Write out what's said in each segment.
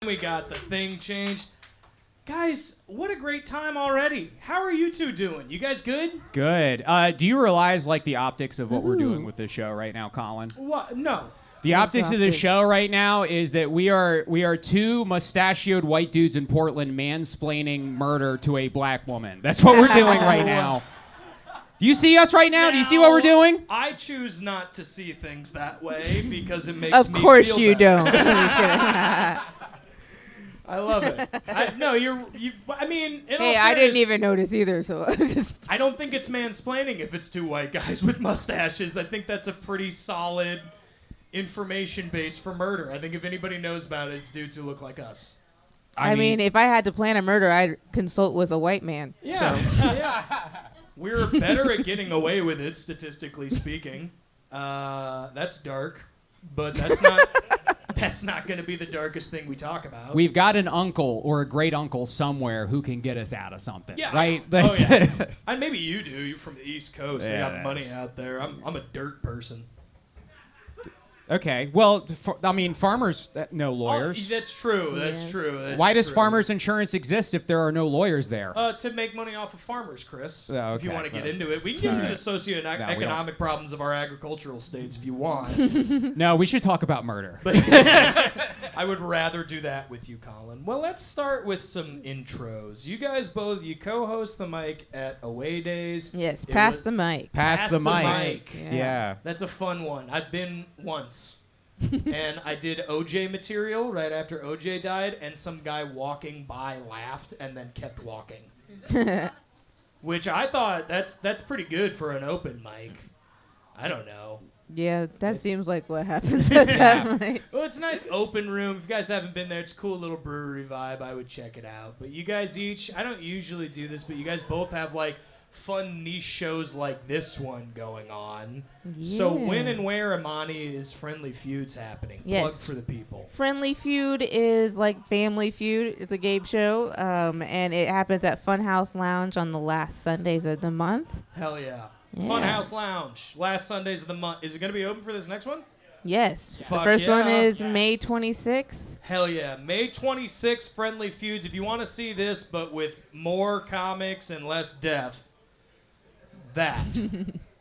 We got the thing changed. Guys, what a great time already. How are you two doing? You guys good? Good. Do you realize like the optics of what we're doing with this show right now, Colin? What? No. The optics of the show right now is that we are two mustachioed white dudes in Portland mansplaining murder to a black woman. That's what we're doing right now. Do you see us right now? Do you see what we're doing? I choose not to see things that way because it makes Of me course feel you better. don't. I'm just kidding. I love it. I mean, in all Hey, I didn't fairness, even notice either, so just... I don't think it's mansplaining if it's two white guys with mustaches. I think that's a pretty solid information base for murder. I think if anybody knows about it, it's dudes who look like us. I mean, if I had to plan a murder, I'd consult with a white man. Yeah. So. Yeah. We're better at getting away with it, statistically speaking. That's dark, but that's not going to be the darkest thing we talk about. We've got an uncle or a great uncle somewhere who can get us out of something. Yeah. Right? Oh, yeah. And maybe you do. You're from the East Coast. They Yeah, got money out there. I'm a dirt person. Okay. Well, farmers, no lawyers. Oh, that's true. That's Yes. true. That's Why does true. farmers insurance exist if there are no lawyers there? To make money off of farmers, Chris. Oh, If you okay. want to get That's- into it. We can get into the No, we socioeconomic problems of our agricultural states if you want. No, we should talk about murder. But I would rather do that with you, Colin. Well, let's start with some intros. You guys you co-host the mic at Away Days. Yes, It pass was- the mic. Pass the mic. Yeah. Yeah. That's a fun one. I've been once. And I did OJ material right after OJ died, and some guy walking by laughed and then kept walking. Which I thought that's pretty good for an open mic. I don't know. Yeah, that seems like what happens at that mic. Well, it's a nice open room. If you guys haven't been there, it's a cool little brewery vibe. I would check it out. But you guys I don't usually do this, but you guys both have like fun niche shows like this one going on. So when and where, Imani, is Friendly Feuds happening? Yes. Plug for the people. Friendly Feud is like Family Feud. It's a game show, and it happens at Funhouse Lounge on the last Sundays of the month. Hell yeah. Yeah. Funhouse Lounge, last Sundays of the month. Is it going to be open for this next one? Yes. Fuck The first one yeah. is May 26th. Hell yeah. May 26th, Friendly Feuds. If you want to see this, but with more comics and less death, that.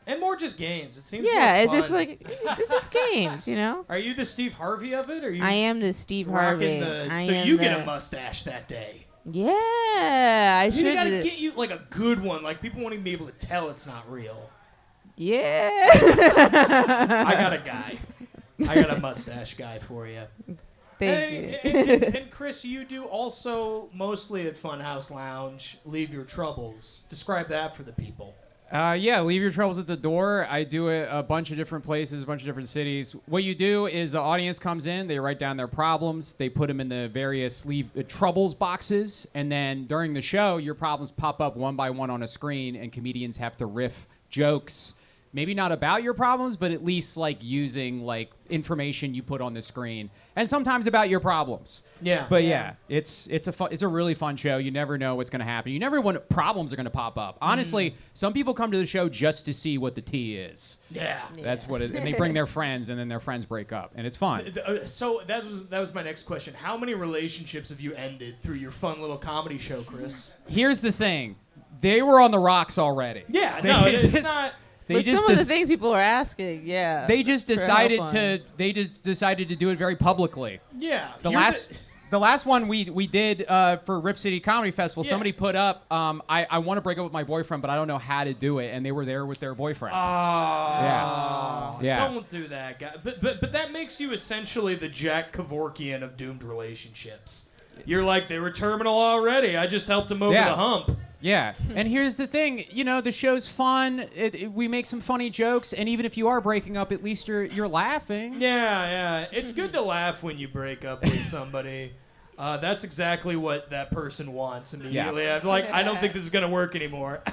And more just games. It seems Yeah, more it's fun. just like, it's just games, you know? Are you the Steve Harvey of it? Or are you I am the Steve rocking Harvey. so you get a mustache that day. Yeah, I You gotta should. get you like a good one. Like people won't even be able to tell it's not real. Yeah. I got a guy. I got a mustache guy for you. Thank you. And Chris, you do also mostly at Funhouse Lounge. Leave Your Troubles. Describe that for the people. Yeah, leave your troubles at the door. I do it a bunch of different places, a bunch of different cities. What you do is the audience comes in, they write down their problems, they put them in the various troubles boxes, and then during the show, your problems pop up one by one on a screen, and comedians have to riff jokes, maybe not about your problems, but at least like using like information you put on the screen, and sometimes about your problems. Yeah. But yeah, it's a really fun show. You never know what's going to happen. You never know when problems are going to pop up. Honestly, some people come to the show just to see what the tea is. Yeah. That's what it, and they bring their friends, and then their friends break up, and it's fun. So that was my next question. How many relationships have you ended through your fun little comedy show, Chris? Here's the thing: they were on the rocks already. Yeah. They No, it's just- not. They But just some of the things people are asking, yeah. they just for decided help on to it. do it very publicly. Yeah. The last one we did for Rip City Comedy Festival, Yeah. somebody put up, I want to break up with my boyfriend, but I don't know how to do it, and they were there with their boyfriend. Yeah. Don't do that, guy. But that makes you essentially the Jack Kevorkian of doomed relationships. You're like, they were terminal already. I just helped them over Yeah. the hump. Yeah, and here's the thing, the show's fun. We make some funny jokes, and even if you are breaking up, at least you're laughing. Yeah. It's good to laugh when you break up with somebody. That's exactly what that person wants immediately. Yeah. I'm like, I don't think this is gonna work anymore.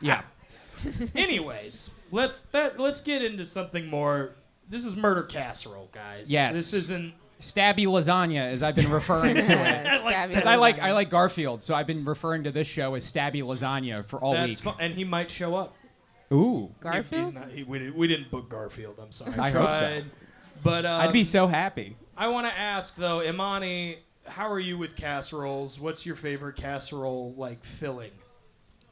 Yeah. Anyways, let's get into something more. This is Murder Casserole, guys. Yes. This isn't. Stabby lasagna, as I've been referring to it. Stabby Because I like lasagna. Garfield, so I've been referring to this show as Stabby lasagna for all That's week. fun, and he might show up. Ooh, Garfield? He's not. We didn't book Garfield. I'm sorry. I hope so. Tried. But I'd be so happy. I want to ask though, Imani, how are you with casseroles? What's your favorite casserole like filling?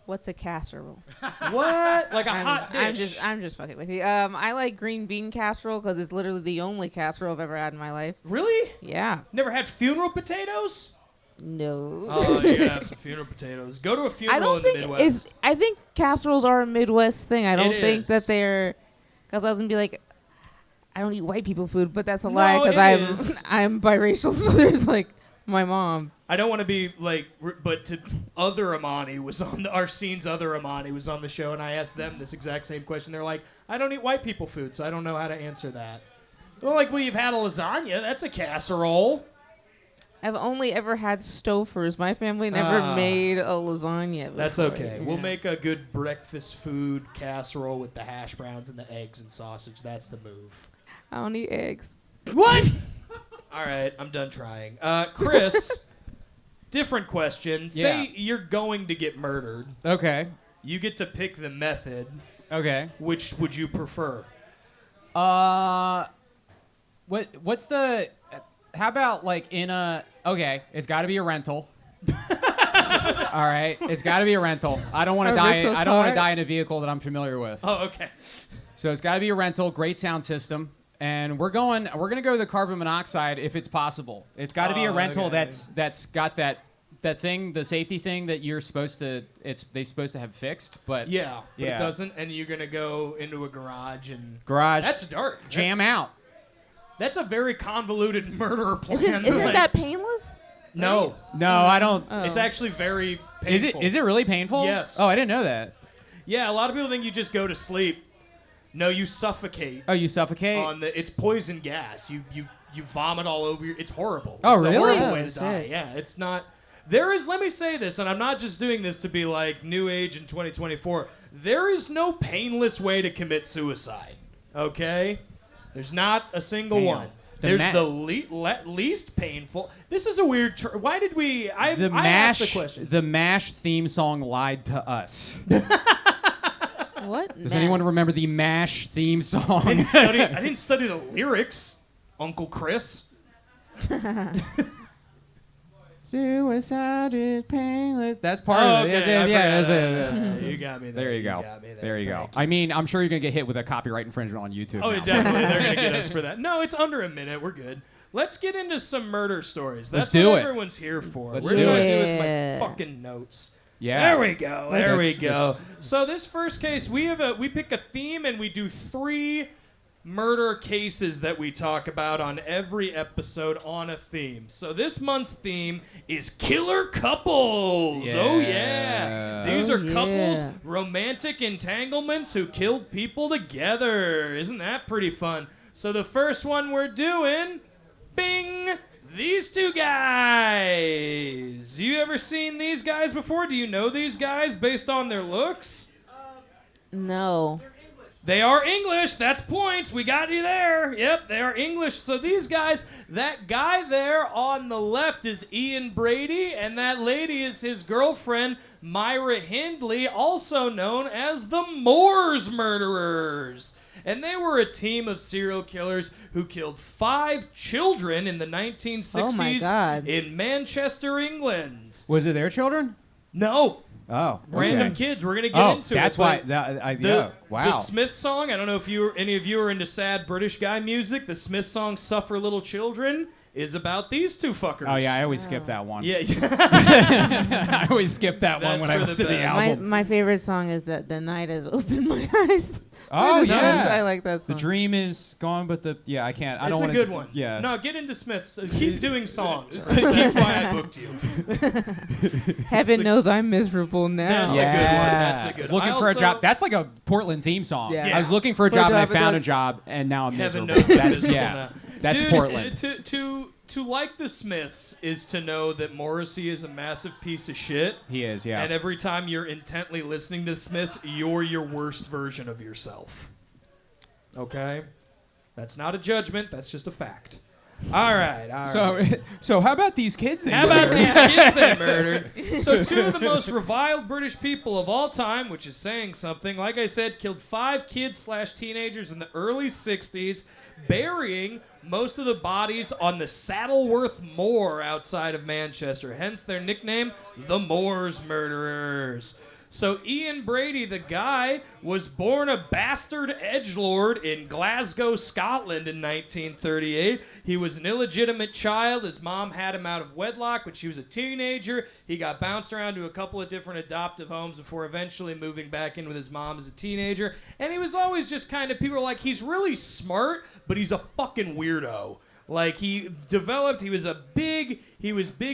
What's a casserole? What? Like a hot dish? I'm just fucking with you. I like green bean casserole because it's literally the only casserole I've ever had in my life. Really? Yeah. Never had funeral potatoes? No. Oh, you gotta have some funeral potatoes. Go to a funeral in the Midwest. I think casseroles are a Midwest thing. I don't think is. that they're. Because I was gonna be like, I don't eat white people food, but that's a No, lie it because is. I'm biracial. So there's like my mom. I don't want to be like, but to other Imani was on our scene's other Imani was on the show, and I asked them this exact same question. They're like, I don't eat white people food, so I don't know how to answer that. Well, like, well, you've had a lasagna. That's a casserole. I've only ever had Stofers. My family never made a lasagna before. That's okay. Yeah. We'll make a good breakfast food casserole with the hash browns and the eggs and sausage. That's the move. I don't eat eggs. What? All right, I'm done trying. Chris, different question. Yeah. Say you're going to get murdered. Okay. You get to pick the method. Okay. Which would you prefer? What's the? How about like in a? Okay, it's got to be a rental. All right, it's got to be a rental. I don't want to die. rental I don't want to car? die in a vehicle that I'm familiar with. Oh, okay. So it's got to be a rental. Great sound system. And we're gonna go to the carbon monoxide if it's possible. It's got to be a rental okay. that's got that thing, the safety thing that you're supposed to. They're supposed to have fixed, but Yeah, but Yeah. it doesn't, and you're gonna go into a garage and garage. that's dark. Jam That's- out. That's a very convoluted murder plan. Isn't like- that painless? No, No, I don't. Oh. it's actually very painful. Is it really painful? Yes. Oh, I didn't know that. Yeah, a lot of people think you just go to sleep. No, you suffocate. Oh, you suffocate? It's poison gas. You vomit all over your. It's horrible. Oh, It's really? a horrible Oh, way to die. shit. Yeah, it's not. There is. Let me say this, and I'm not just doing this to be like new age in 2024. There is no painless way to commit suicide. Okay, there's not a single Damn. one. The There's ma- the least painful. This is a weird. Why did we? I asked the question. The MASH theme song lied to us. What? Does anyone remember the MASH theme song? I didn't study the lyrics, Uncle Chris. Suicide is painless. That's part Oh, of okay, it. I forgot That's that. You got me there. There you go. got me There you go. Thank I mean, I'm sure you're gonna get hit with a copyright infringement on YouTube. Oh, now. definitely. They're going to get us for that. No, it's under a minute. We're good. Let's get into some murder stories. That's Let's do what it. everyone's here for. Let's We're do gonna it. do it with Yeah. my fucking notes. Yeah. There we go. There we Let's- go. let's- So this first case, we pick a theme and we do 3 murder cases that we talk about on every episode on a theme. So this month's theme is killer couples. Oh yeah. These Oh, are couples, yeah. romantic entanglements who killed people together. Isn't that pretty fun? So the first one we're doing, bing, these 2 guys. You ever seen these guys before? Do you know these guys based on their looks? No. They are English. That's points. We got you there. Yep, they are English. So these guys, that guy there on the left is Ian Brady, and that lady is his girlfriend, Myra Hindley, also known as the Moors Murderers. And they were a team of serial killers who killed 5 children in the 1960s Oh my God. in Manchester, England. Was it their children? No, Oh, random okay. kids. We're gonna get Oh, into that's it. why. but Yeah. The Wow. Smith song. I don't know if any of you are into sad British guy music. The Smith song "Suffer Little Children" is about these 2 fuckers. Oh yeah, I always skip that one. Yeah. I always skip that one That's when I for the listen to the best. album. My favorite song is that the night has opened my eyes. Oh, It is- yeah. I like that The song. dream is gone, but I can't. I It's don't a want good one. Yeah. No, get into Smith's. Keep doing songs. That's why I booked you. Heaven knows I'm miserable now. That's a good one. That's a good one. Looking I for a also- job. That's like a Portland theme song. Yeah. I was looking for a For a job and I job, found a and job, and now I'm Heaven miserable. knows I'm That's miserable yeah. now. That's Dude, Portland. To like the Smiths is to know that Morrissey is a massive piece of shit. He is. Yeah. And every time you're intently listening to Smiths, you're your worst version of yourself. Okay? That's not a judgment. That's just a fact. All right. So how about these kids? How about these kids they murdered? So 2 of the most reviled British people of all time, which is saying something, like I said, killed 5 kids/teenagers in the early 60s burying most of the bodies on the Saddleworth Moor outside of Manchester, hence their nickname, the Moors Murderers. So Ian Brady, the guy, was born a bastard edgelord in Glasgow, Scotland in 1938. He was an illegitimate child. His mom had him out of wedlock when she was a teenager. He got bounced around to a couple of different adoptive homes before eventually moving back in with his mom as a teenager. And he was always just kind of, people were like, he's really smart, but he's a fucking weirdo. Like, he was big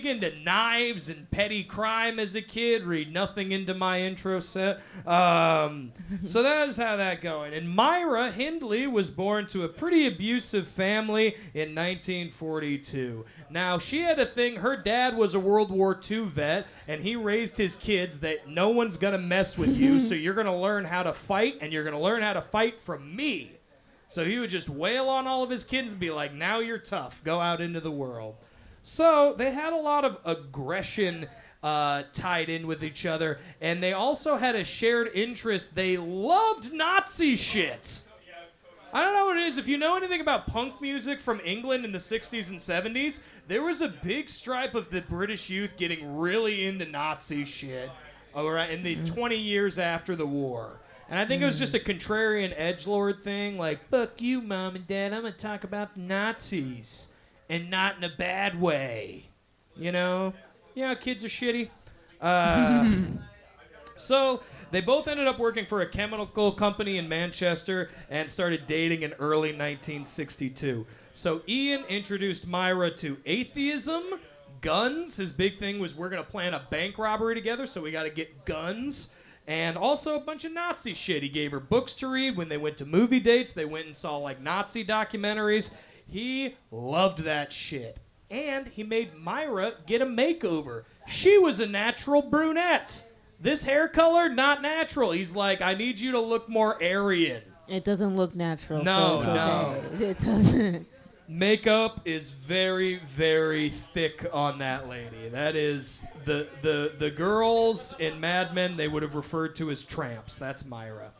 into knives and petty crime as a kid. Read nothing into my intro set. So that is how that going. And Myra Hindley was born to a pretty abusive family in 1942. Now, she had a thing. Her dad was a World War II vet, and he raised his kids that no one's going to mess with you, so you're going to learn how to fight, and you're going to learn how to fight from me. So he would just wail on all of his kids and be like, now you're tough. Go out into the world. So they had a lot of aggression tied in with each other, and they also had a shared interest. They loved Nazi shit. I don't know what it is. If you know anything about punk music from England in the 60s and 70s, there was a big stripe of the British youth getting really into Nazi shit in the 20 years after the war. And I think it was just a contrarian edgelord thing, like, fuck you, Mom and Dad, I'm going to talk about the Nazis, and not in a bad way. You know? Yeah, kids are shitty. So they both ended up working for a chemical company in Manchester and started dating in early 1962. So Ian introduced Myra to atheism, guns. His big thing was, we're going to plan a bank robbery together, so we got to get guns. And also a bunch of Nazi shit. He gave her books to read. When they went to movie dates, they went and saw like Nazi documentaries. He loved that shit. And he made Myra get a makeover. She was a natural brunette. This hair color, not natural. He's like, I need you to look more Aryan. It doesn't look natural. No, so no. Okay. It doesn't. Makeup is very, very thick on that lady. That is the girls in Mad Men they would have referred to as tramps. That's Myra.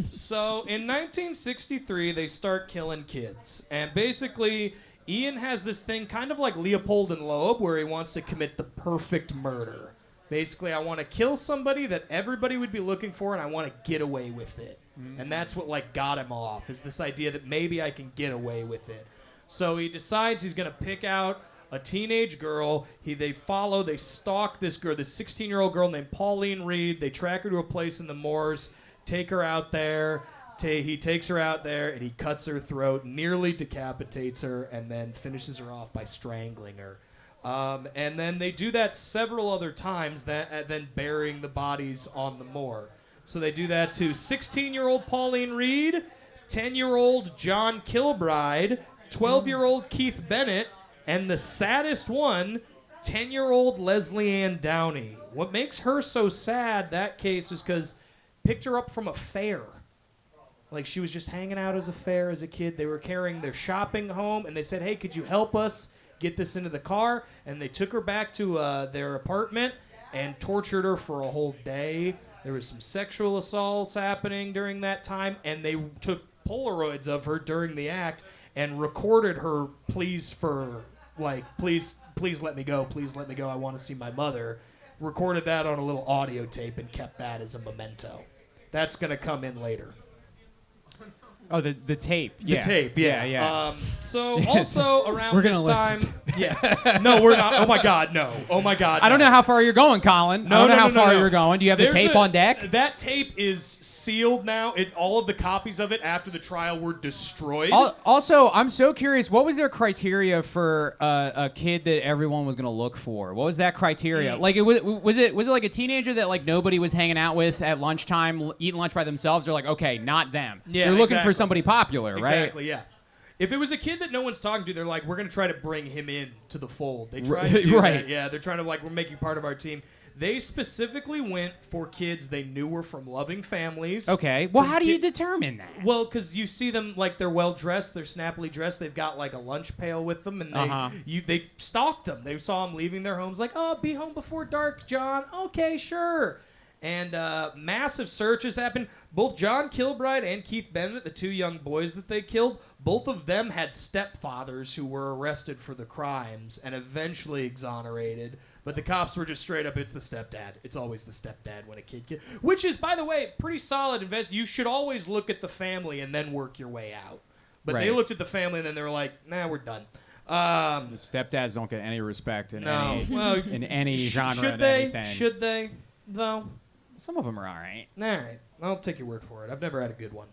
So in 1963 they start killing kids, and basically Ian has this thing kind of like Leopold and Loeb where he wants to commit the perfect murder. Basically, I want to kill somebody that everybody would be looking for, and I want to get away with it. And that's what like got him off, is this idea that maybe I can get away with it. So he decides he's going to pick out a teenage girl. They stalk this girl, this 16-year-old girl named Pauline Reed. They track her to a place in the moors, take her out there. He takes her out there, and he cuts her throat, nearly decapitates her, and then finishes her off by strangling her. And then they do that several other times, then burying the bodies on the moor. So they do that to 16-year-old Pauline Reed, 10-year-old John Kilbride, 12-year-old Keith Bennett, and the saddest one, 10-year-old Leslie Ann Downey. What makes her so sad, that case, is because picked her up from a fair. Like, she was just hanging out as a fair as a kid. They were carrying their shopping home, and they said, hey, could you help us get this into the car? And they took her back to their apartment and tortured her for a whole day. There was some sexual assaults happening during that time, and they took Polaroids of her during the act and recorded her pleas for, like, please let me go, I want to see my mother. Recorded that on a little audio tape and kept that as a memento. That's going to come in later. Oh, the tape. The tape, yeah. Yeah. So also around We're this gonna time... listen Yeah. No, we're not. Oh, my God, no. Oh, my God, I don't no. know how far you're going, Colin. I don't know how far you're going. Do you have the tape on deck? That tape is sealed now. All of the copies of it after the trial were destroyed. Also, I'm so curious, what was their criteria for a kid that everyone was going to look for? What was that criteria? Like, was it like a teenager that like nobody was hanging out with at lunchtime, eating lunch by themselves? They're like, okay, not them. Yeah, they're looking for exactly. somebody popular, right? Exactly, yeah. If it was a kid that no one's talking to, they're like, we're going to try to bring him in to the fold. They try to do that. Yeah, they're trying to, like, we're making part of our team. They specifically went for kids they knew were from loving families. Okay. Well, how do you determine that? Well, because you see them, like, they're well-dressed, they're snappily dressed, they've got, like, a lunch pail with them, and they stalked them. They saw them leaving their homes, like, oh, be home before dark, John. Okay, sure. And massive searches happened. Both John Kilbride and Keith Bennett, the 2 young boys that they killed, both of them had stepfathers who were arrested for the crimes and eventually exonerated. But the cops were just straight up, it's the stepdad. It's always the stepdad when a kid. Which is, by the way, pretty solid You should always look at the family and then work your way out. But they looked at the family and then they were like, nah, we're done. The stepdads don't get any respect in any genre. Should they? Anything. Should they, though? Some of them are all right. All right. I'll take your word for it. I've never had a good one.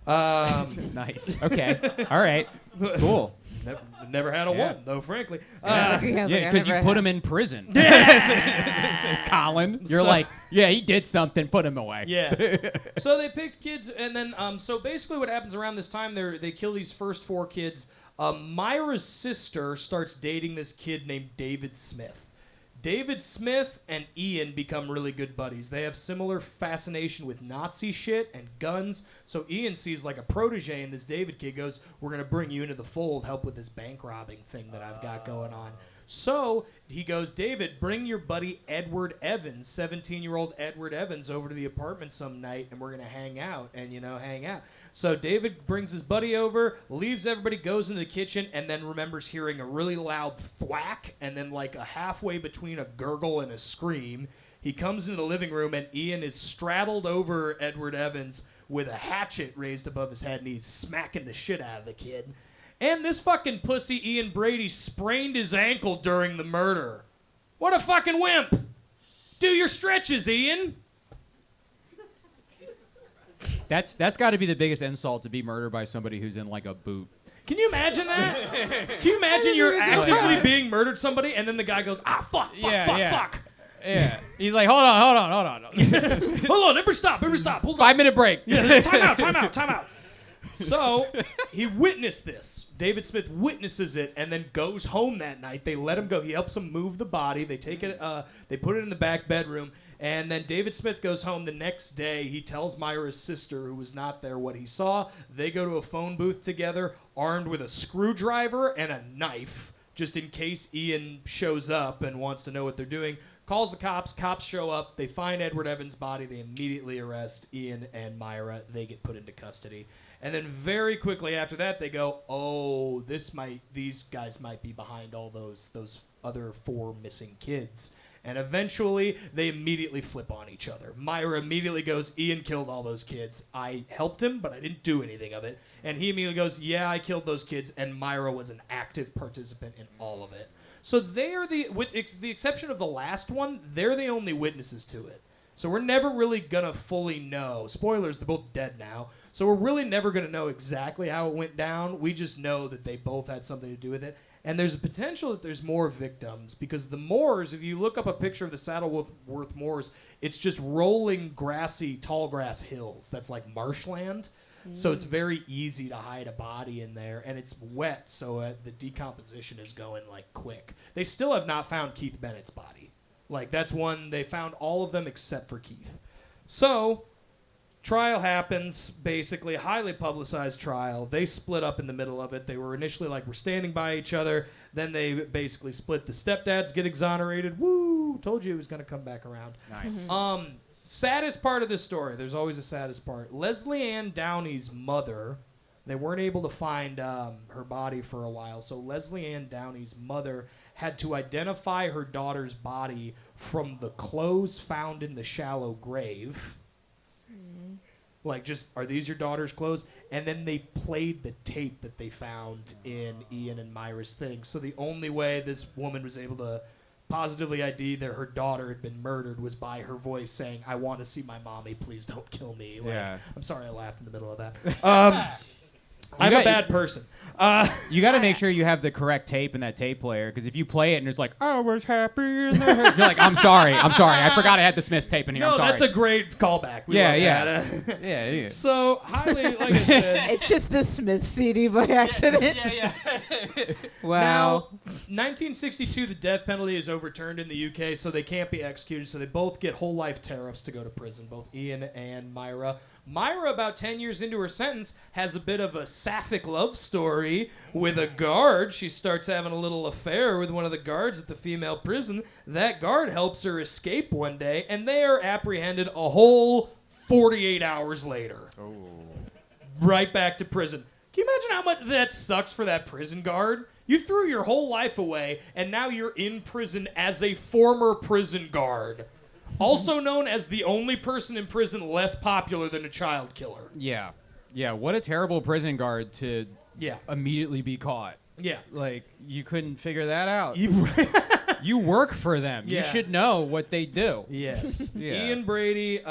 Nice. Okay. All right. Cool. Never had a one, though, frankly. Because you put him in prison. Colin, you're he did something, put him away. Yeah. So they picked kids, and then, so basically what happens around this time, they kill these first 4 kids. Myra's sister starts dating this kid named David Smith. David Smith and Ian become really good buddies. They have similar fascination with Nazi shit and guns. So Ian sees like a protege in this David kid, goes, we're going to bring you into the fold, help with this bank robbing thing that I've got going on. So he goes, David, bring your buddy Edward Evans, 17-year-old Edward Evans, over to the apartment some night, and we're going to hang out. So David brings his buddy over, leaves everybody, goes into the kitchen, and then remembers hearing a really loud thwack, and then like a halfway between a gurgle and a scream. He comes into the living room, and Ian is straddled over Edward Evans with a hatchet raised above his head, and he's smacking the shit out of the kid. And this fucking pussy, Ian Brady, sprained his ankle during the murder. What a fucking wimp! Do your stretches, Ian! That's got to be the biggest insult, to be murdered by somebody who's in like a boot. Can you imagine that? Can you imagine you're actively being murdered somebody and then the guy goes, fuck. Yeah. He's like, hold on. Hold on, everybody stop. Hold on. 5-minute break. Yeah, time out. So he witnessed this. David Smith witnesses it and then goes home that night. They let him go. He helps them move the body. They take it. They put it in the back bedroom. And then David Smith goes home the next day. He tells Myra's sister, who was not there, what he saw. They go to a phone booth together, armed with a screwdriver and a knife, just in case Ian shows up and wants to know what they're doing. Calls the cops. Cops show up. They find Edward Evans' body. They immediately arrest Ian and Myra. They get put into custody. And then very quickly after that, they go, these guys might be behind all those other 4 missing kids. And eventually, they immediately flip on each other. Myra immediately goes, Ian killed all those kids. I helped him, but I didn't do anything of it. And he immediately goes, yeah, I killed those kids. And Myra was an active participant in all of it. So they are with the exception of the last one, they're the only witnesses to it. So we're never really going to fully know. Spoilers, they're both dead now. So we're really never going to know exactly how it went down. We just know that they both had something to do with it. And there's a potential that there's more victims because the moors, if you look up a picture of the Saddleworth Moors, it's just rolling grassy, tall grass hills. That's like marshland. So it's very easy to hide a body in there. And it's wet, so the decomposition is going like quick. They still have not found Keith Bennett's body. Like that's one, they found all of them except for Keith. So trial happens, basically, highly publicized trial. They split up in the middle of it. They were initially like, we're standing by each other. Then they basically split. The stepdads get exonerated. Woo! Told you it was going to come back around. Nice. Saddest part of this story. There's always a saddest part. Leslie Ann Downey's mother, they weren't able to find her body for a while. So Leslie Ann Downey's mother had to identify her daughter's body from the clothes found in the shallow grave. Like, just, are these your daughter's clothes? And then they played the tape that they found in Ian and Myra's thing. So the only way this woman was able to positively ID that her daughter had been murdered was by her voice saying, I want to see my mommy, please don't kill me. Like, yeah. I'm sorry I laughed in the middle of that. I'm a bad person. You got to make sure you have the correct tape in that tape player, because if you play it and it's like, I was happy in the you're like, I'm sorry. I forgot I had the Smiths tape in here. No, I'm sorry. that's a great callback. We love that. Yeah. So, highly, like I said. It's just the Smith CD by accident. Yeah. Wow. Now, 1962, the death penalty is overturned in the UK, so they can't be executed. So they both get whole life tariffs to go to prison, both Ian and Myra. Myra, about 10 years into her sentence, has a bit of a sapphic love story with a guard. She starts having a little affair with one of the guards at the female prison. That guard helps her escape one day, and they are apprehended a whole 48 hours later. Oh. Right back to prison. Can you imagine how much that sucks for that prison guard? You threw your whole life away, and now you're in prison as a former prison guard. Also known as the only person in prison less popular than a child killer. Yeah. Yeah, what a terrible prison guard to immediately be caught. Yeah. Like, you couldn't figure that out. You work for them. Yeah. You should know what they do. Yes. Yeah. Ian Brady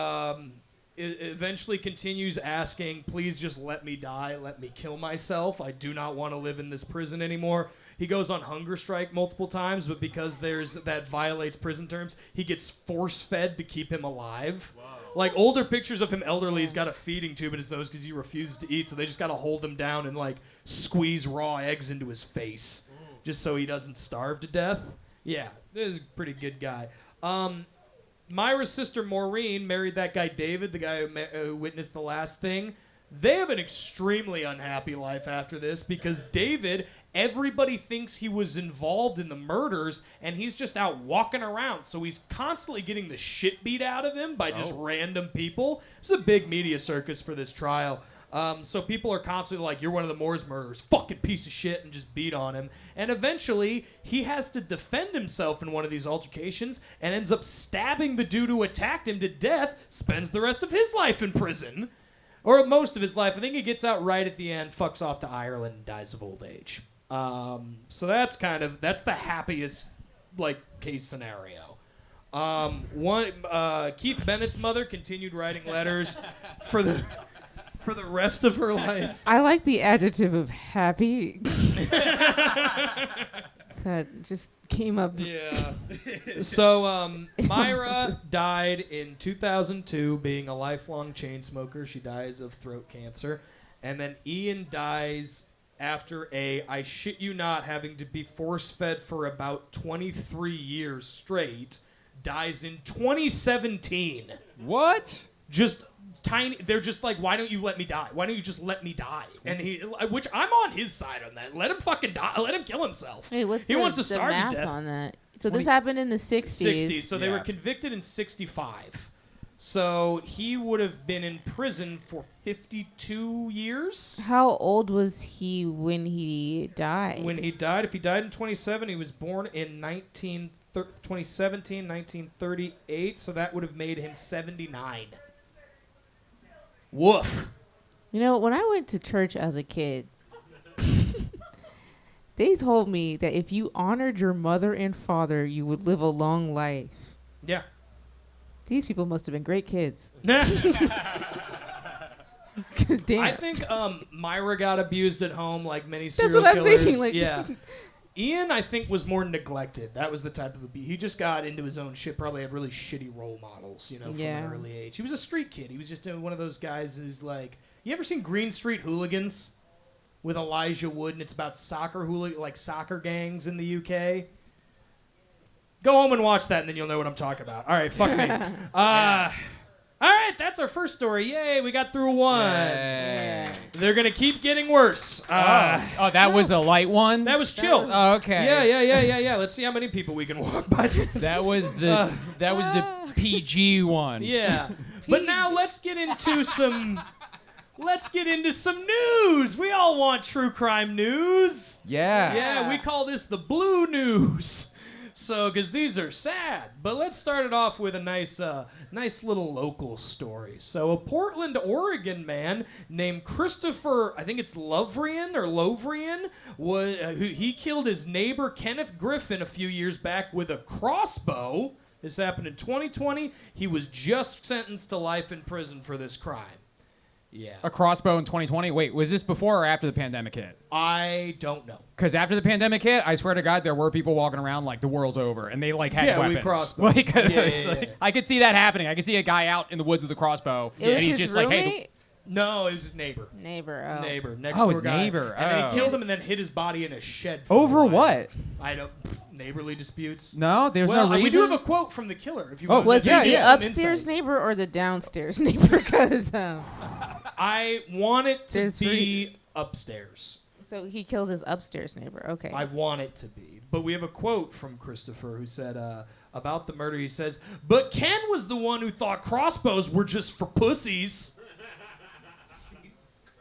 eventually continues asking, please just let me die, let me kill myself. I do not want to live in this prison anymore. He goes on hunger strike multiple times, but because that violates prison terms, he gets force-fed to keep him alive. Wow. Like, older pictures of him elderly, he's got a feeding tube in his nose because he refuses to eat, so they just got to hold him down and, like, squeeze raw eggs into his face just so he doesn't starve to death. Yeah, this is a pretty good guy. Myra's sister Maureen married that guy David, the guy who witnessed the last thing. They have an extremely unhappy life after this because David, everybody thinks he was involved in the murders, and he's just out walking around. So he's constantly getting the shit beat out of him by just random people. It's a big media circus for this trial. So people are constantly like, you're one of the Moores murderers, fucking piece of shit, and just beat on him. And eventually, he has to defend himself in one of these altercations and ends up stabbing the dude who attacked him to death, spends the rest of his life in prison. Or most of his life. I think he gets out right at the end, fucks off to Ireland, and dies of old age. So that's the happiest, like, case scenario. Keith Bennett's mother continued writing letters for the rest of her life. I like the adjective of happy. That just came up. Yeah. So Myra died in 2002 being a lifelong chain smoker. She dies of throat cancer. And then Ian dies after I shit you not, having to be force-fed for about 23 years straight. Dies in 2017. What? Just tiny. They're just like, why don't you let me die? Why don't you just let me die? And which I'm on his side on that. Let him fucking die. Let him kill himself. Wait, he wants to starve math to death. On that? So this happened in the 60s. So they were convicted in 65. So he would have been in prison for 52 years. How old was he when he died? When he died, if he died in 27, he was born in 2017, 1938. So that would have made him 79. Woof. You know, when I went to church as a kid, they told me that if you honored your mother and father, you would live a long life. Yeah. These people must have been great kids. 'Cause damn. I think Myra got abused at home like many serial killers. That's what I'm thinking. Like, yeah. Ian, I think, was more neglected. That was the type of abuse. He just got into his own shit. Probably had really shitty role models, from an early age. He was a street kid. He was just one of those guys who's like, you ever seen Green Street Hooligans with Elijah Wood? And it's about soccer gangs in the UK. Go home and watch that, and then you'll know what I'm talking about. All right, fuck me. All right, that's our first story. Yay, we got through one. Yeah. They're going to keep getting worse. That was a light one? That was chill. Oh, okay. Yeah. Let's see how many people we can walk by. That was the PG one. Yeah. But now let's get into some news. We all want true crime news. Yeah. Yeah, we call this the blue news. So, because these are sad. But let's start it off with a nice little local story. So, a Portland, Oregon man named Christopher, I think it's Lovrian, he killed his neighbor Kenneth Griffin a few years back with a crossbow. This happened in 2020. He was just sentenced to life in prison for this crime. Yeah. A crossbow in 2020? Wait, was this before or after the pandemic hit? I don't know. Because after the pandemic hit, I swear to God, there were people walking around like the world's over, and they like had weapons. Yeah, crossbows. Yeah. I could see that happening. I could see a guy out in the woods with a crossbow, and he's just like, "Hey." No, it was his neighbor. Neighbor, next door his guy. Neighbor. And then he killed him and then hid his body in a shed. Over what? I don't. neighborly disputes. No, there's well, no reason. we do have a quote from the killer. If you Oh, want Was to he get the some upstairs insight. neighbor or the downstairs neighbor? Because I want it to There's be upstairs. so he kills his upstairs neighbor. Okay. I want it to be. But we have a quote from Christopher who said about the murder. He says, "But Ken was the one who thought crossbows were just for pussies."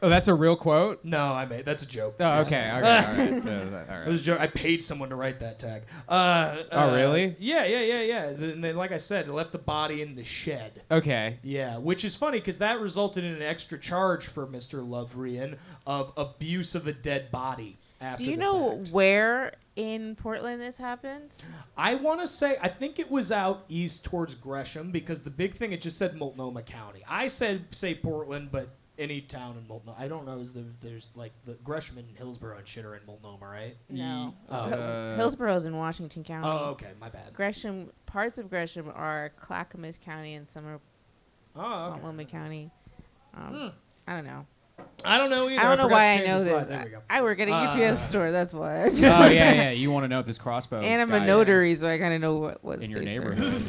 Oh, that's a real quote? No, I made that's a joke. Oh, okay. All right. It was a joke. I paid someone to write that tag. Oh, really? Yeah. And then, like I said, they left the body in the shed. Okay. Yeah, which is funny because that resulted in an extra charge for Mr. Lovrian of abuse of a dead body. After Do you the know fact. where in Portland this happened? I want to say I think it was out east towards Gresham because the big thing it just said Multnomah County. I say Portland, but any town in Multnomah. I don't know. There's like the Gresham and Hillsborough and shit are in Multnomah, right? No. Oh. Hillsborough's in Washington County. Oh, okay, my bad. Gresham, parts of Gresham are Clackamas County and some are Oh, okay. Multnomah County. I don't know. I don't know either. I don't know forgot why to I change know the this. slide. There we go. I work at a UPS store, that's why. Oh, yeah. You want to know if this crossbow And I'm guy a is notary, so I kind of know what in your states are. neighborhood.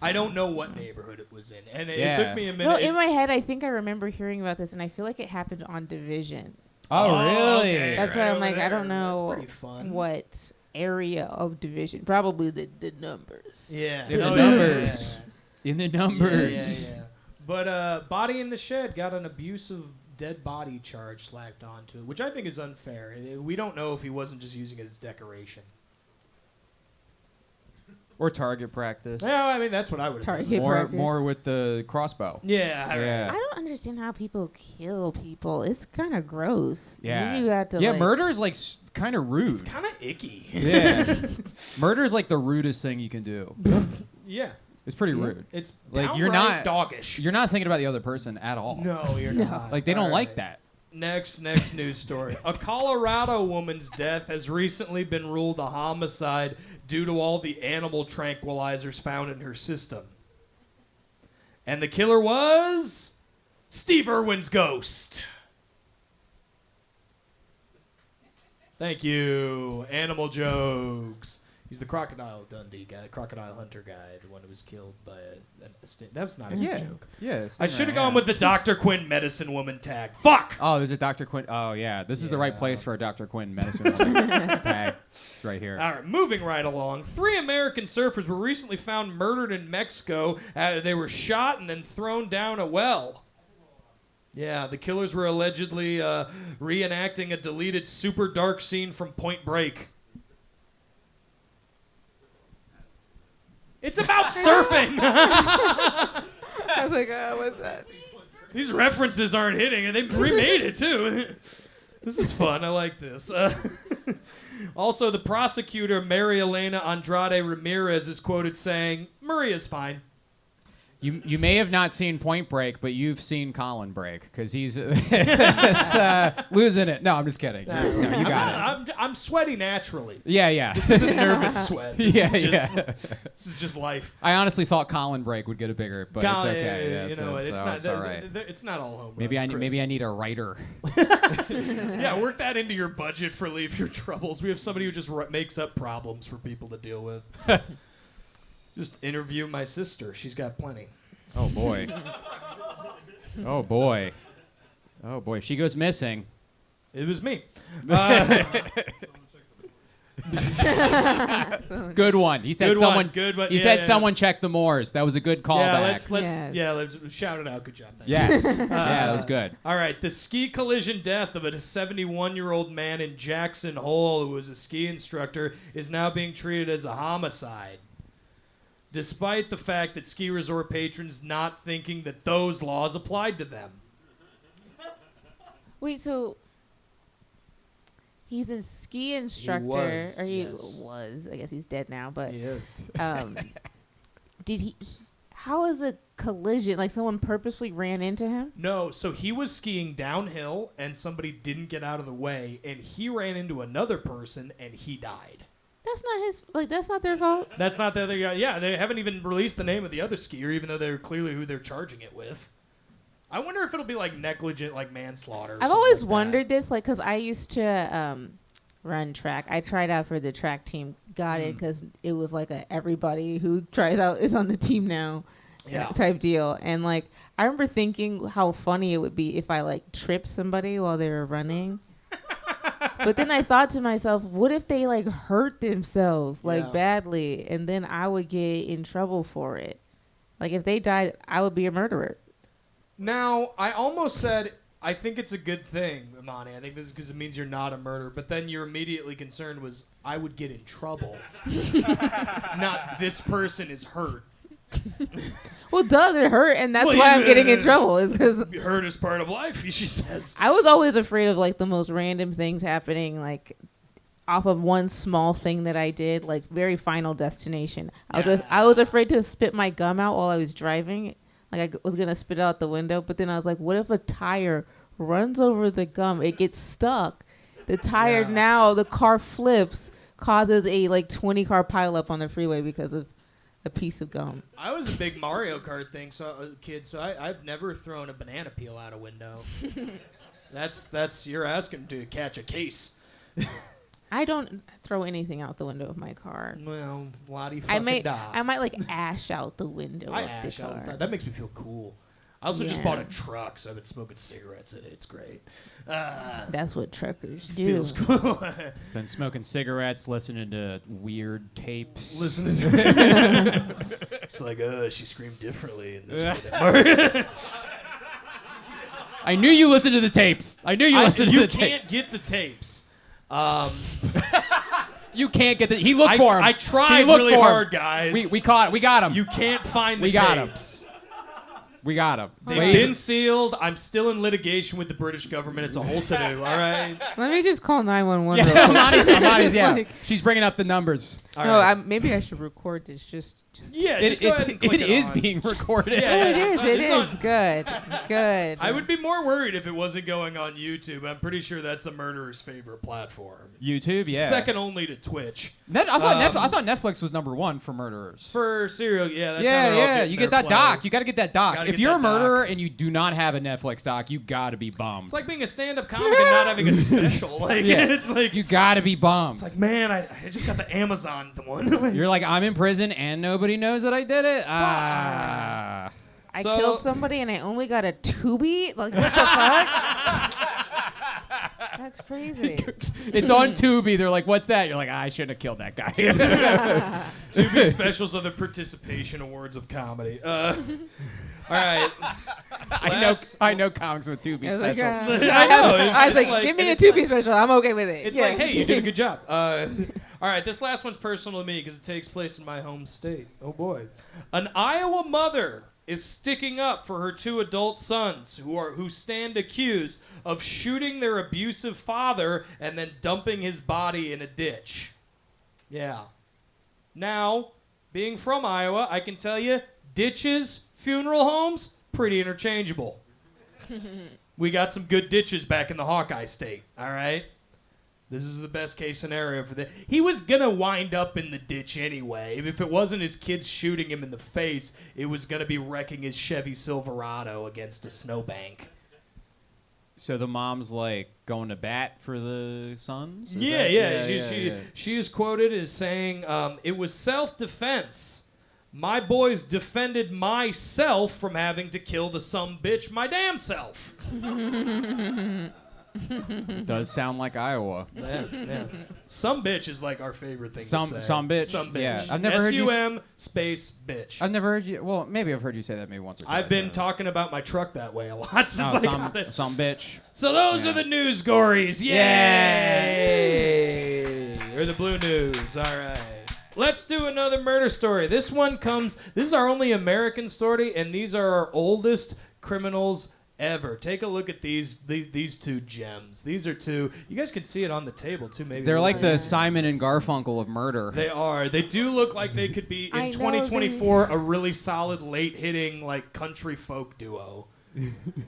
I don't know what neighborhood it was in, and it Yeah. took me a minute. No, in my head, I think I remember hearing about this, and I feel like it happened on Division. Oh, really? okay. That's Right why I'm over like, I there. don't know That's pretty fun. what area of Division. Probably the numbers. Yeah, In the Oh, numbers. In the numbers. Yeah. But Body in the Shed got an abusive dead body charge slapped onto it, which I think is unfair. We don't know if he wasn't just using it as decoration. Or target practice. Yeah, I mean that's what I would have done. Target More, practice. more with the crossbow. Yeah, Yeah. I don't understand how people kill people. It's kind of gross. Yeah. You have to, Yeah, like, murder is like kind of rude. It's kind of icky. Yeah. Murder is like the rudest thing you can do. Yeah, It's pretty rude. it's Like, you're downright not- doggish. You're not thinking about the other person at all. No, you're not. Like, they don't All like right. that. Next news story. A Colorado woman's death has recently been ruled a homicide due to all the animal tranquilizers found in her system. And the killer was Steve Irwin's ghost. Thank you. Animal jokes. He's the Crocodile Dundee guy, Crocodile Hunter guy, the one who was killed by that was not a Yeah. good joke. Yeah. I should have gone with the Dr. Quinn medicine woman tag. Fuck! Oh, there's a Dr. Quinn. Oh, yeah. This is the right Yeah. place for a Dr. Quinn medicine tag. It's right here. All right, moving right along. 3 American surfers were recently found murdered in Mexico. They were shot and then thrown down a well. Yeah, the killers were allegedly reenacting a deleted super dark scene from Point Break. It's about surfing. I was like, what's that? These references aren't hitting, and they remade it too. This is fun. I like this. Also, the prosecutor, Mary Elena Andrade Ramirez, is quoted saying, "Maria's fine." You may have not seen Point Break, but you've seen Colin break because he's losing it. No, I'm just kidding. No, you got it. I'm sweaty naturally. Yeah. This isn't nervous sweat. This Yeah, is just, yeah. This is just life. I honestly thought Colin break would get a bigger, but it's okay. Yeah, you so know, it's not. it's all right. It's not all home Maybe runs, Chris. I need a writer. Yeah, work that into your budget for Leave Your Troubles. We have somebody who just makes up problems for people to deal with. Just interview my sister. She's got plenty. Oh boy. Oh boy. Oh boy. If she goes missing. It was me. Good one. He said Good one, someone. good one. He Yeah, said yeah. someone check the Moors. That was a good callback. Let's shout it out. Good job. Thanks. Yes. Yeah, that was good. All right, the ski collision death of a 71-year-old man in Jackson Hole who was a ski instructor is now being treated as a homicide, despite the fact that ski resort patrons not thinking that those laws applied to them. Wait, so he's a ski instructor, was, or he yes. was. I guess he's dead now, but Yes. did he? How was the collision? Like someone purposely ran into him? No, so he was skiing downhill and somebody didn't get out of the way and he ran into another person and he died. That's not his. Like that's not their fault. That's not the other guy. Yeah, they haven't even released the name of the other skier, even though they're clearly who they're charging it with. I wonder if it'll be like negligent, like manslaughter. or I've something always like that. wondered this, like, because I used to run track. I tried out for the track team, got it because it was like everybody who tries out is on the team now type deal. And like I remember thinking how funny it would be if I like tripped somebody while they were running. But then I thought to myself, what if they like hurt themselves like badly, and then I would get in trouble for it? Like if they died, I would be a murderer. Now, I almost said, I think it's a good thing, Imani. I think this is because it means you're not a murderer. But then your immediately concerned was, I would get in trouble. Not this person is hurt. Well, duh, they're hurt, and that's why I'm getting in trouble. Is because hurt is part of life, she says. I was always afraid of like the most random things happening, like off of one small thing that I did, like very Final Destination. I was afraid to spit my gum out while I was driving. Like I was gonna spit it out the window, but then I was like, what if a tire runs over the gum? It gets stuck. The tire now, the car flips, causes a like 20 car pileup on the freeway because of a piece of gum. I was a big Mario Kart kid, so I've never thrown a banana peel out a window. That's you're asking to catch a case. I don't throw anything out the window of my car. Well, Lottie I fucking might like ash out the window I of ash the car. out. That makes me feel cool. I also just bought a truck, so I've been smoking cigarettes in it. It's great. That's what truckers do. Feels cool. Been smoking cigarettes, listening to weird tapes. Listening to it's like, she screamed differently in this one. I knew you listened to the tapes. I knew you listened to the tapes. You can't get the tapes. You can't get the. He looked for him. I tried really hard, guys. We got him. You can't find the we got tapes. Him. We got him. They've been sealed. I'm still in litigation with the British government. It's a whole to-do, all right? Let me just call 911. Yeah, Imani's, She's bringing up the numbers. Maybe I should record this. Just yeah, it is being recorded. It is. Good. I would be more worried if it wasn't going on YouTube. I'm pretty sure that's the murderer's favorite platform. YouTube, yeah. Second only to Twitch. I thought Netflix was number one for murderers. For serial, that's yeah. You get that doc. You got to get that doc. If you're a murderer and you do not have a Netflix doc, you got to be bummed. It's like being a stand-up comic and not having a special. It's like you got to be bummed. It's like, man, I just got the Amazon one. You're like, I'm in prison and nobody knows that I did it. I killed somebody and I only got a Tubi. Like what the fuck? That's crazy. It's on Tubi. They're like, what's that? You're like, I shouldn't have killed that guy. Tubi specials are the participation awards of comedy. All right. I know comics with Tubi specials. I was like, give me a Tubi special. I'm okay with it. It's like, hey, you did a good job. All right, this last one's personal to me because it takes place in my home state. Oh, boy. An Iowa mother is sticking up for her 2 adult sons who stand accused of shooting their abusive father and then dumping his body in a ditch. Yeah. Now, being from Iowa, I can tell you, ditches, funeral homes, pretty interchangeable. We got some good ditches back in the Hawkeye State, all right? This is the best case scenario for that. He was going to wind up in the ditch anyway. If it wasn't his kids shooting him in the face, it was going to be wrecking his Chevy Silverado against a snowbank. So the mom's like going to bat for the sons? She is quoted as saying, it was self-defense. My boys defended myself from having to kill the sumbitch my damn self. Does sound like Iowa. Yeah. Some bitch is like our favorite thing to say. Some bitch. Some bitch. Yeah. I've never heard you S-U-M space bitch. I've never heard you. Well, maybe I've heard you say that maybe once or twice. I've been talking about my truck that way a lot since I got it. Some bitch. So those are the news gories. Yay! Or the blue news. All right. Let's do another murder story. This is our only American story, and these are our oldest criminals ever. Take a look at these 2 gems. These are 2. You guys can see it on the table too. Maybe they're like the Simon and Garfunkel of murder. They are. They do look like they could be in 2024 a really solid late hitting like country folk duo.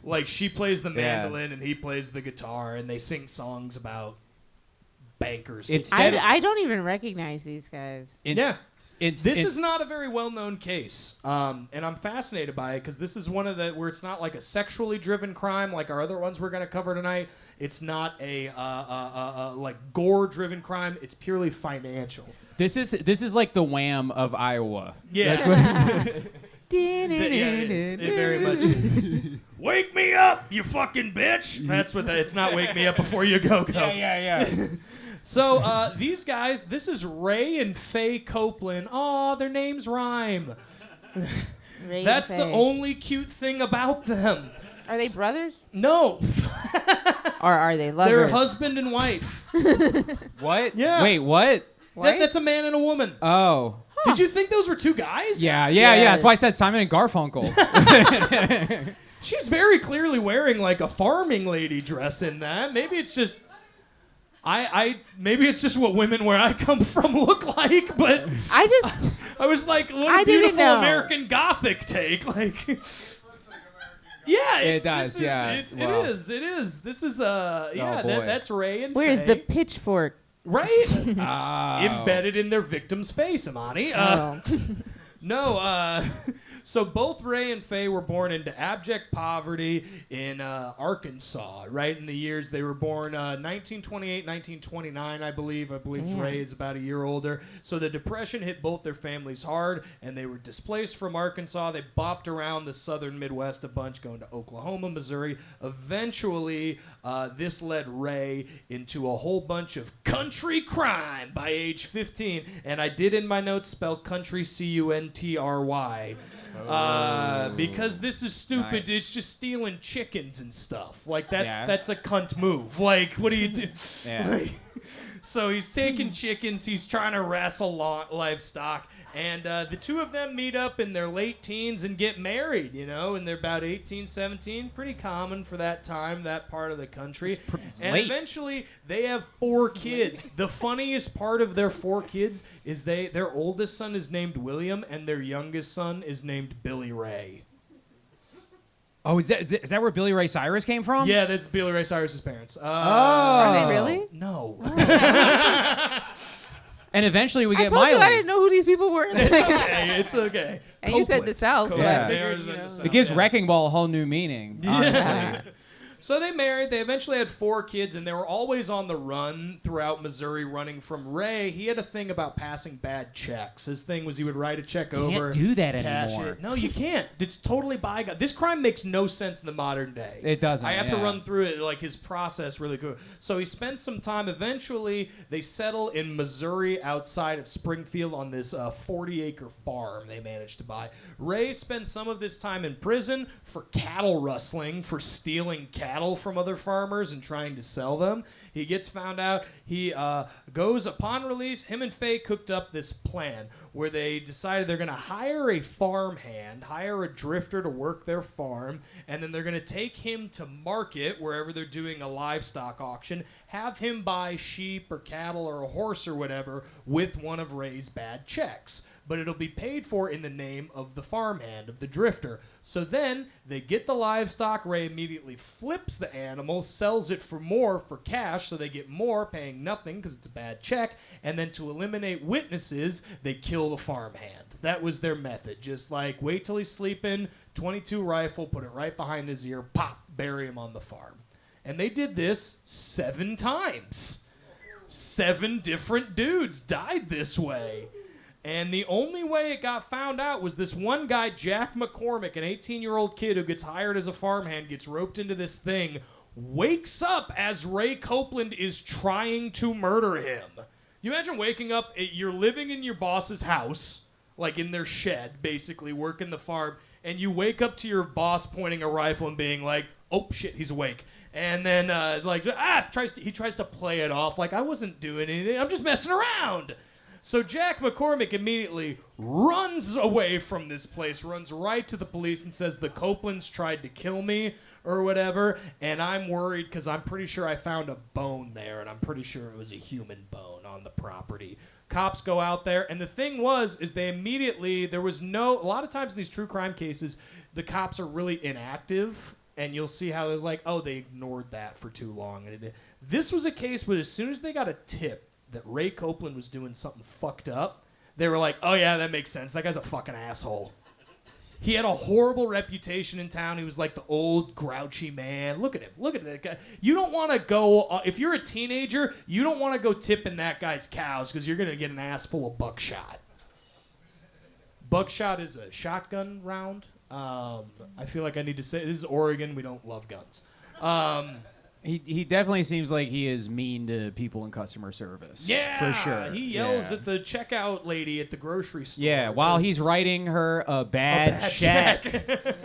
Like she plays the mandolin and he plays the guitar, and they sing songs about bankers. I don't even recognize these guys. This is not a very well-known case, and I'm fascinated by it because this is one of the where it's not like a sexually driven crime like our other ones we're going to cover tonight. It's not a like gore-driven crime. It's purely financial. This is like the Wham of Iowa. Yeah. Yeah, it is. It very much is. Wake me up, you fucking bitch. That's what it's not wake me up before you go. Yeah. So these guys, this is Ray and Faye Copeland. Aw, their names rhyme. Ray That's and the Faye. only cute thing about them. Are they brothers? No. Or are they lovers? They're husband and wife. What? Yeah. Wait, what? That's a man and a woman. Oh. Did you think those were two guys? Yeah. That's why I said Simon and Garfunkel. She's very clearly wearing like a farming lady dress in that. Maybe it's just maybe it's just what women where I come from look like, but I was like, what a I didn't beautiful know. American Gothic take. Like yeah, It does, yeah. It Wow. is. This is boy. that's Ray and Where's Faye. the pitchfork? Right? Oh. Embedded in their victim's face, Imani. No, so both Ray and Faye were born into abject poverty in Arkansas, right in the years they were born, 1928, 1929, I believe. I believe Ray is about a year older. So the Depression hit both their families hard, and they were displaced from Arkansas. They bopped around the southern Midwest a bunch, going to Oklahoma, Missouri. Eventually, this led Ray into a whole bunch of country crime by age 15. And I did in my notes spell country C-U-N-T-R-Y. Because this is stupid. Nice. It's just stealing chickens and stuff. Like, that's Yeah. that's a cunt move. Like, what do you do? Yeah. Like, so he's taking chickens. He's trying to wrestle livestock. And the two of them meet up in their late teens and get married, and they're about 18, 17. Pretty common for that time, that part of the country. And late. eventually, they have 4 kids. The funniest part of their 4 kids is their oldest son is named William, and their youngest son is named Billy Ray. Oh, is that where Billy Ray Cyrus came from? Yeah, that's Billy Ray Cyrus's parents. Are they really? No. And eventually we I get told Miley. you I didn't know who these people were. It's okay. And you said the South, so Yeah. I They are figured, the South. It gives Yeah. Wrecking Ball a whole new meaning, honestly. Yeah. So they married. They eventually had 4 kids, and they were always on the run throughout Missouri, running from Ray. He had a thing about passing bad checks. His thing was he would write a check over. do that cash anymore. it. No, you can't. It's totally bygone. This crime makes no sense in the modern day. It doesn't, I have to yeah. run through it, like his process really good. So he spends some time. Eventually, they settle in Missouri outside of Springfield on this 40-acre farm they managed to buy. Ray spends some of this time in prison for cattle rustling, for stealing cattle from other farmers and trying to sell them. He gets found out. He goes, upon release, him and Faye cooked up this plan where they decided they're going to hire a farmhand, hire a drifter to work their farm, and then they're going to take him to market wherever they're doing a livestock auction, have him buy sheep or cattle or a horse or whatever with one of Ray's bad checks. But it'll be paid for in the name of the farmhand, of the drifter. So then they get the livestock. Ray immediately flips the animal, sells it for more for cash, so they get more, paying nothing because it's a bad check. And then to eliminate witnesses, they kill the farmhand. That was their method. Just like wait till he's sleeping, 22 rifle, put it right behind his ear, pop, bury him on the farm. And they did this 7 times. 7 different dudes died this way. And the only way it got found out was this one guy, Jack McCormick, an 18-year-old kid who gets hired as a farmhand, gets roped into this thing, wakes up as Ray Copeland is trying to murder him. You imagine waking up, you're living in your boss's house, like in their shed, basically, working the farm, and you wake up to your boss pointing a rifle and being like, oh, shit, he's awake. And then, he tries to play it off like, I wasn't doing anything, I'm just messing around. So Jack McCormick immediately runs away from this place, runs right to the police and says, the Copelands tried to kill me or whatever, and I'm worried because I'm pretty sure I found a bone there, and I'm pretty sure it was a human bone on the property. Cops go out there, and the thing is they immediately, a lot of times in these true crime cases, the cops are really inactive, and you'll see how they're like, oh, they ignored that for too long. And this was a case where as soon as they got a tip that Ray Copeland was doing something fucked up, they were like, oh yeah, that makes sense. That guy's a fucking asshole. He had a horrible reputation in town. He was like the old grouchy man. Look at him. Look at that guy. You don't want to go, if you're a teenager, you don't want to go tipping that guy's cows because you're going to get an ass full of buckshot. Buckshot is a shotgun round. I feel like I need to say, this is Oregon. We don't love guns. He definitely seems like he is mean to people in customer service. Yeah, for sure. He yells at the checkout lady at the grocery store. Yeah, while he's writing her a bad check. Yes.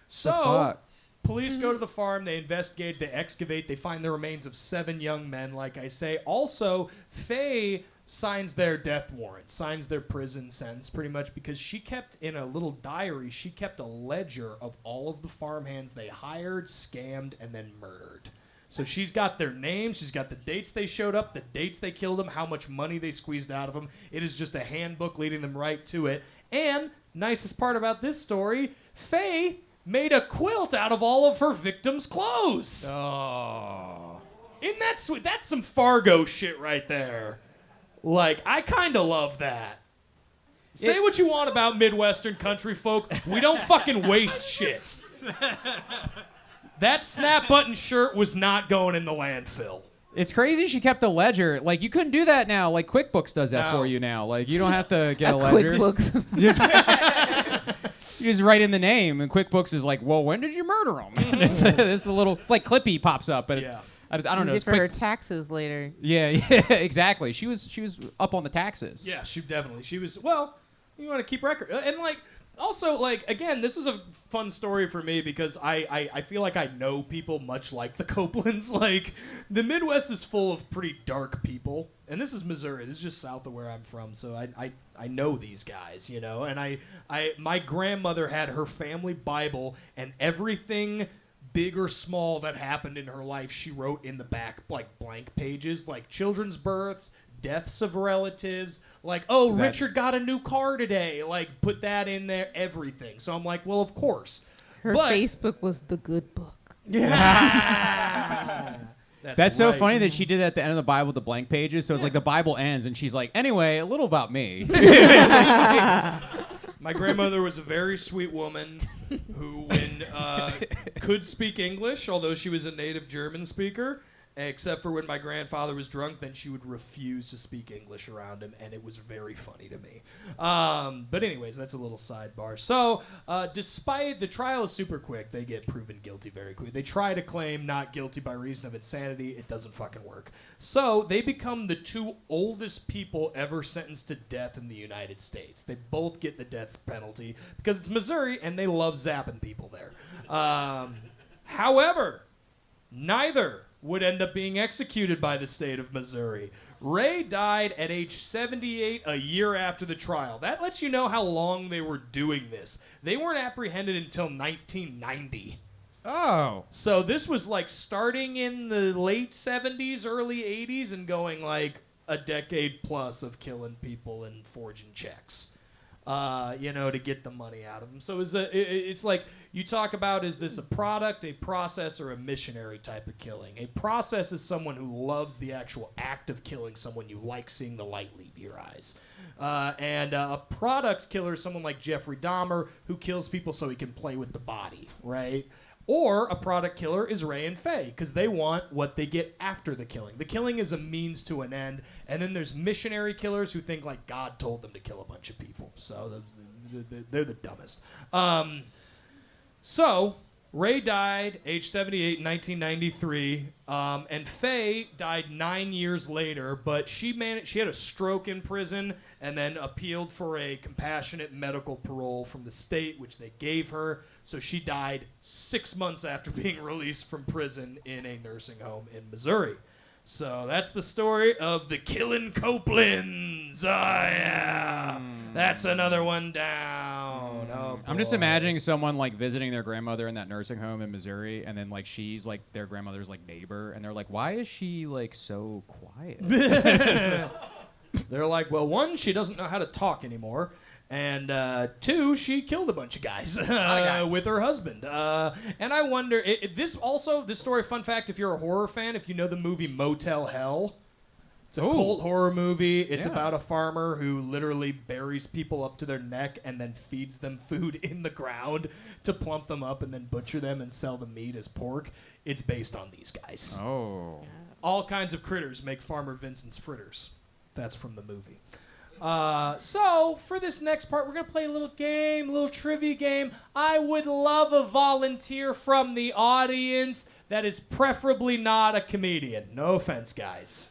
So, police go to the farm. They investigate. They excavate. They find the remains of 7 young men, like I say. Also, Faye signs their death warrant, signs their prison sentence, pretty much because she kept in a little diary, she kept a ledger of all of the farmhands they hired, scammed, and then murdered. So she's got their names, she's got the dates they showed up, the dates they killed them, how much money they squeezed out of them. It is just a handbook leading them right to it. And, nicest part about this story, Faye made a quilt out of all of her victims' clothes. Oh. Isn't that sweet? That's some Fargo shit right there. Like, I kind of love that. Say what you want about Midwestern country folk. We don't fucking waste shit. That snap button shirt was not going in the landfill. It's crazy she kept a ledger. Like, you couldn't do that now. Like, QuickBooks does that for you now. Like, you don't have to get a ledger. QuickBooks. You just write in the name, and QuickBooks is like, well, when did you murder him? it's a little, it's like Clippy pops up, but Yeah. I don't know. Use It's it for her taxes later. Yeah, exactly. She was up on the taxes. Yeah, she was, well, you want to keep record. And, like, also, like, again, this is a fun story for me because I feel like I know people much like the Copelands. Like, the Midwest is full of pretty dark people. And this is Missouri. This is just south of where I'm from. So I know these guys, you know. And my grandmother had her family Bible, and everything big or small that happened in her life, she wrote in the back, like, blank pages, like children's births, deaths of relatives, like, oh, Richard got a new car today, like, put that in there, everything. So I'm like, well, of course. Her Facebook was the good book. Yeah. That's so right. funny that she did that at the end of the Bible with the blank pages. So it's like the Bible ends, and she's like, anyway, a little about me. My grandmother was a very sweet woman who could speak English, although she was a native German speaker, except for when my grandfather was drunk, then she would refuse to speak English around him, and it was very funny to me. But anyways, that's a little sidebar. So despite the trial is super quick, they get proven guilty very quickly. They try to claim not guilty by reason of insanity. It doesn't fucking work. So they become the 2 oldest people ever sentenced to death in the United States. They both get the death penalty because it's Missouri, and they love zapping people there. However, neither would end up being executed by the state of Missouri. Ray died at age 78 a year after the trial. That lets you know how long they were doing this. They weren't apprehended until 1990. Oh. So this was like starting in the late 70s, early 80s, and going like a decade plus of killing people and forging checks. To get the money out of them. So it's like you talk about, is this a product, a process, or a missionary type of killing? A process is someone who loves the actual act of killing someone. You like seeing the light leave your eyes. And a product killer is someone like Jeffrey Dahmer who kills people so he can play with the body, right? Or a product killer is Ray and Faye because they want what they get after the killing. The killing is a means to an end. And then there's missionary killers who think like God told them to kill a bunch of people. So they're the dumbest. So Ray died age 78 in 1993. And Faye died 9 years later. But she had a stroke in prison and then appealed for a compassionate medical parole from the state, which they gave her. So she died 6 months after being released from prison in a nursing home in Missouri. So that's the story of the Killin' Copelands. Oh, yeah. That's another one down. Oh, I'm just boy. imagining someone like visiting their grandmother in that nursing home in Missouri, and then like she's like their grandmother's like neighbor, and they're like, why is she like so quiet? They're like, well, 1, she doesn't know how to talk anymore. And 2, she killed a bunch of guys with her husband. And I wonder, this story, fun fact, if you're a horror fan, if you know the movie Motel Hell, It's a Ooh. cult horror movie. It's Yeah. about a farmer who literally buries people up to their neck and then feeds them food in the ground to plump them up and then butcher them and sell the meat as pork. It's based on these guys. Oh. All kinds of critters make Farmer Vincent's fritters. That's from the movie. So for this next part, we're going to play a little game, a little trivia game. I would love a volunteer from the audience that is preferably not a comedian. No offense, guys.